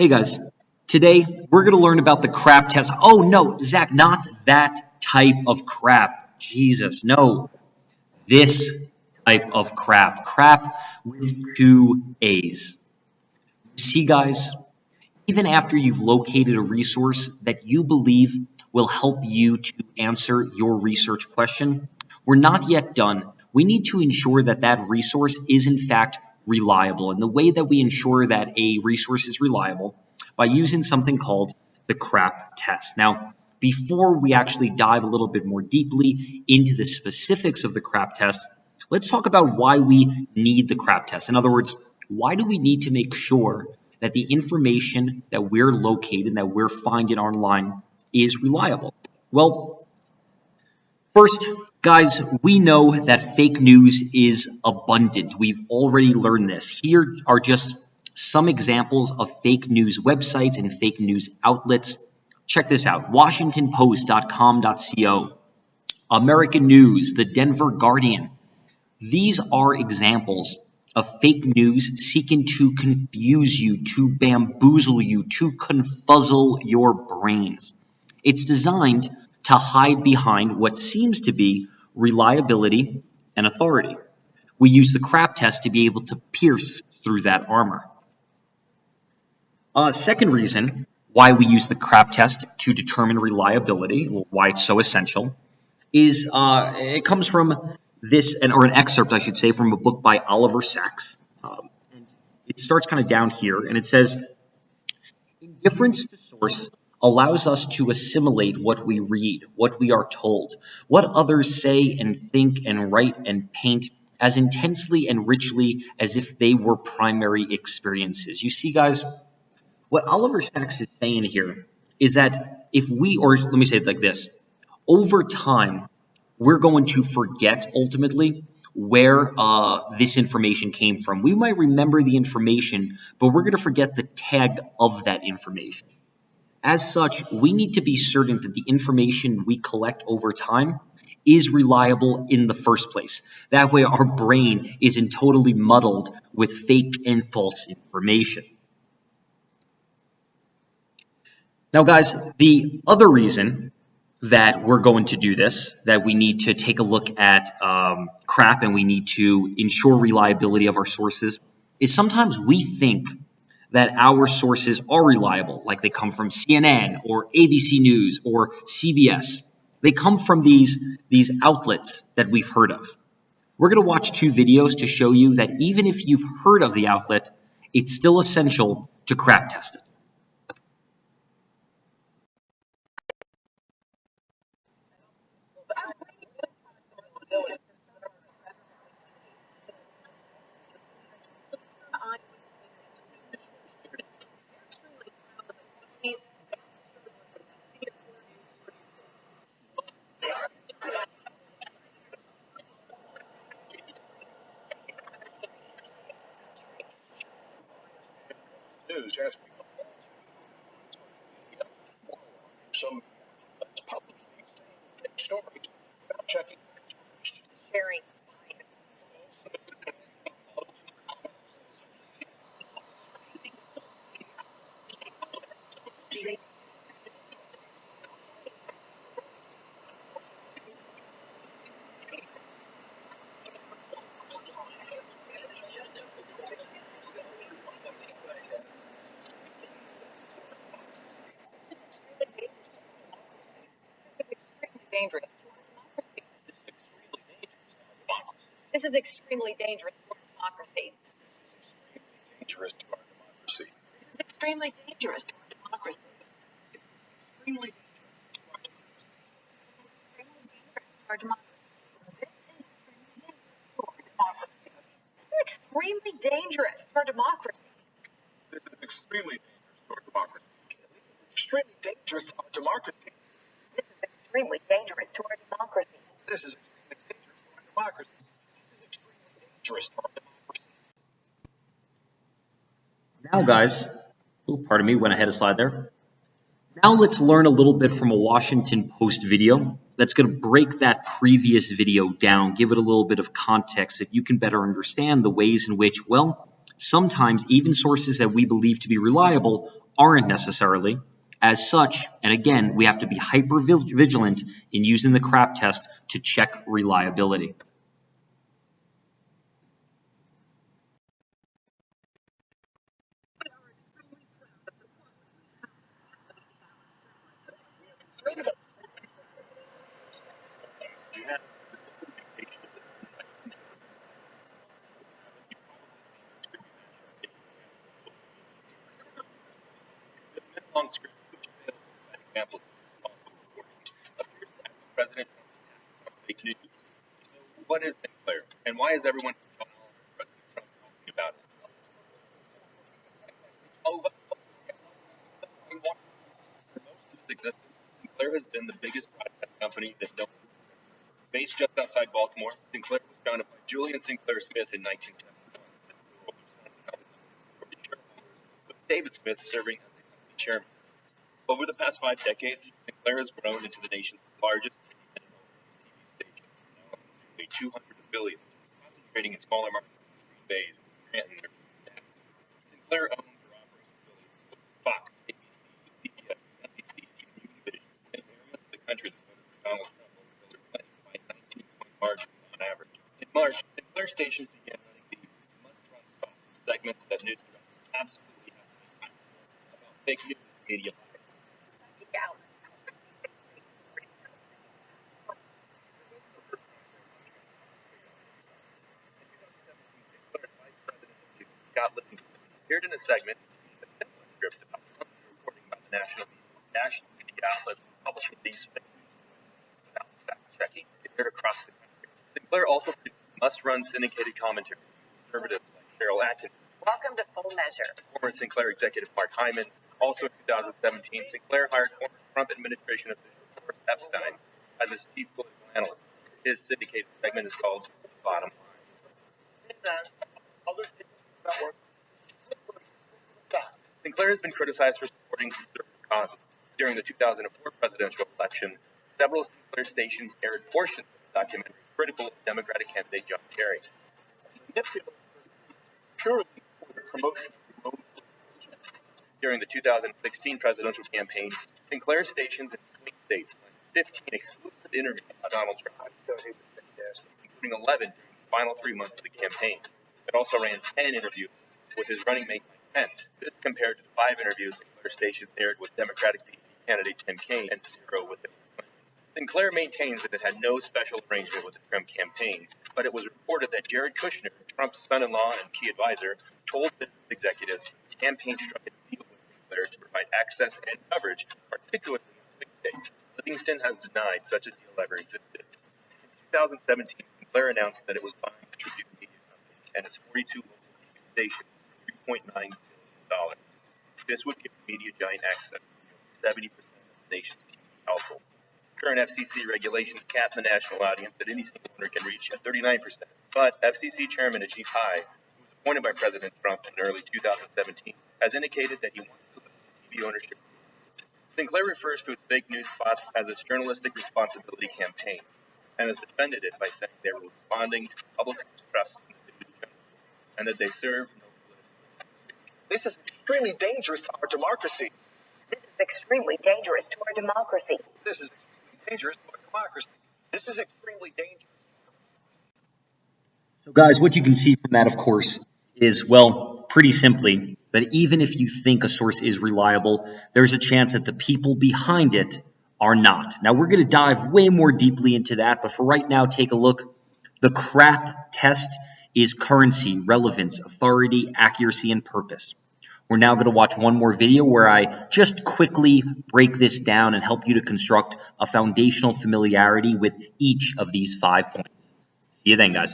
Hey guys, today we're going to learn about the CRAAP test. Oh no, Zach, not that type of crap. Jesus, no. This type of crap. Crap with two A's. See guys, even after you've located a resource that you believe will help you to answer your research question, we're not yet done. We need to ensure that that resource is in fact reliable. And the way that we ensure that a resource is reliable by using something called the CRAAP test. Now, before we actually dive a little bit more deeply into the specifics of the CRAAP test, let's talk about why we need the CRAAP test. In other words, why do we need to make sure that the information that we're locating, that we're finding online is reliable? Well, first, guys, we know that fake news is abundant. We've already learned this. Here are just some examples of fake news websites and fake news outlets. Check this out: WashingtonPost.com.co, American News, the Denver Guardian. These are examples of fake news seeking to confuse you, to bamboozle you, to confuzzle your brains. It's designed to hide behind what seems to be reliability and authority. We use the CRAAP test to be able to pierce through that armor. Second reason why we use the CRAAP test to determine reliability, why it's so essential, is it comes from or an excerpt, I should say, from a book by Oliver Sacks. And it starts kind of down here, and it says, "Indifference to source allows us to assimilate what we read, what we are told, what others say and think and write and paint as intensely and richly as if they were primary experiences." You see, guys, what Oliver Sacks is saying here is that if we, or let me say it like this, over time, we're going to forget ultimately where this information came from. We might remember the information, but we're going to forget the tag of that information. As such, we need to be certain that the information we collect over time is reliable in the first place. That way our brain isn't totally muddled with fake and false information. Now, guys, the other reason that we're going to do this, that we need to take a look at CRAAP and we need to ensure reliability of our sources, is sometimes we think that our sources are reliable, like they come from CNN or ABC News or CBS. They come from these outlets that we've heard of. We're going to watch two videos to show you that even if you've heard of the outlet, it's still essential to CRAAP test it. News has some public stories about checking sharing. Dangerous. This is extremely dangerous to our democracy. This is extremely dangerous to our democracy. Extremely dangerous to our democracy. This is extremely dangerous to our democracy. This is extremely dangerous to our democracy. Extremely dangerous to our democracy. Extremely dangerous to our democracy. This is extremely dangerous to our democracy. This is extremely dangerous to our democracy. Now, guys, pardon me, went ahead a slide there. Now let's learn a little bit from a Washington Post video. That's going to break that previous video down, give it a little bit of context so you can better understand the ways in which, well, Sometimes even sources that we believe to be reliable aren't necessarily. As such, and again, we have to be hyper vigilant in using the CRAAP test to check reliability. On script, which failed as examples of reporting, appears to have the president on fake news. So what is Sinclair, and why is everyone talking about it? For most of its existence, Sinclair has been the biggest broadcast company that no. Based just outside Baltimore, Sinclair was founded by Julian Sinclair Smith in 1971, with David Smith serving as the company chairman. Over the past 5 decades, Sinclair has grown into the nation's largest TV station, nearly 200 affiliates, concentrating in smaller markets like Green Bay, Scranton, or Cincinnati. Sinclair owns or operates affiliates Fox, ABC, CBS, NBC, and Univision in areas of the country that voted for Donald Trump over Hillary Clinton by 19-point margin on average. In March, Sinclair stations began running these must-run spots, segments that news directors absolutely have to be about fake news media. Scott Livingston appeared in a segment script about reporting by the national media outlets publishing these without fact-checking aired across the country. Sinclair also produced must-run syndicated commentary from conservatives like Cheryl Atkins. Welcome to Full Measure. Former Sinclair executive Mark Hyman. Also in 2017, Sinclair hired former Trump administration official Boris Epstein as his chief political analyst. His syndicated segment is called The Bottom Line. Sinclair has been criticized for supporting conservative causes. During the 2004 presidential election, several Sinclair stations aired portions of the documentary critical of Democratic candidate John Kerry. Purely for the promotion of remote. During the 2016 presidential campaign, Sinclair stations in swing states ran 15 exclusive interviews with Donald Trump, including 11 during the final 3 months of the campaign. It also ran 10 interviews with his running mate Mike Pence. This compared to the 5 interviews Sinclair stations aired with Democratic candidate Tim Kaine and 0 with Hillary Clinton. Sinclair maintains that it had no special arrangement with the Trump campaign, but it was reported that Jared Kushner, Trump's son-in-law and key advisor, told business executives the campaign struck a deal with Sinclair to provide access and coverage, particularly in swing states. Livingston has denied such a deal ever existed. In 2017, Sinclair announced that it was buying the Tribune Media Company and its 42 local TV stations for $3.9 billion. This would give the media giant access to 70% of the nation's TV households. Current FCC regulations cap the national audience that any single owner can reach at 39%. But FCC Chairman Ajit Pai, who was appointed by President Trump in early 2017, has indicated that he wants to limit TV ownership. Sinclair refers to its fake news spots as its journalistic responsibility campaign, and has defended it by saying they were responding to public distrust in the news channel, and that they serve no political purpose. This is extremely dangerous to our democracy. This is extremely dangerous to our democracy. This is extremely dangerous to our democracy. This is extremely dangerous. So guys, what you can see from that, of course, is, well, pretty simply, that even if you think a source is reliable, there's a chance that the people behind it are not. Now, we're going to dive way more deeply into that, but for right now, take a look. The CRAAP test is currency, relevance, authority, accuracy, and purpose. We're now going to watch one more video where I just quickly break this down and help you to construct a foundational familiarity with each of these 5 points. See you then, guys.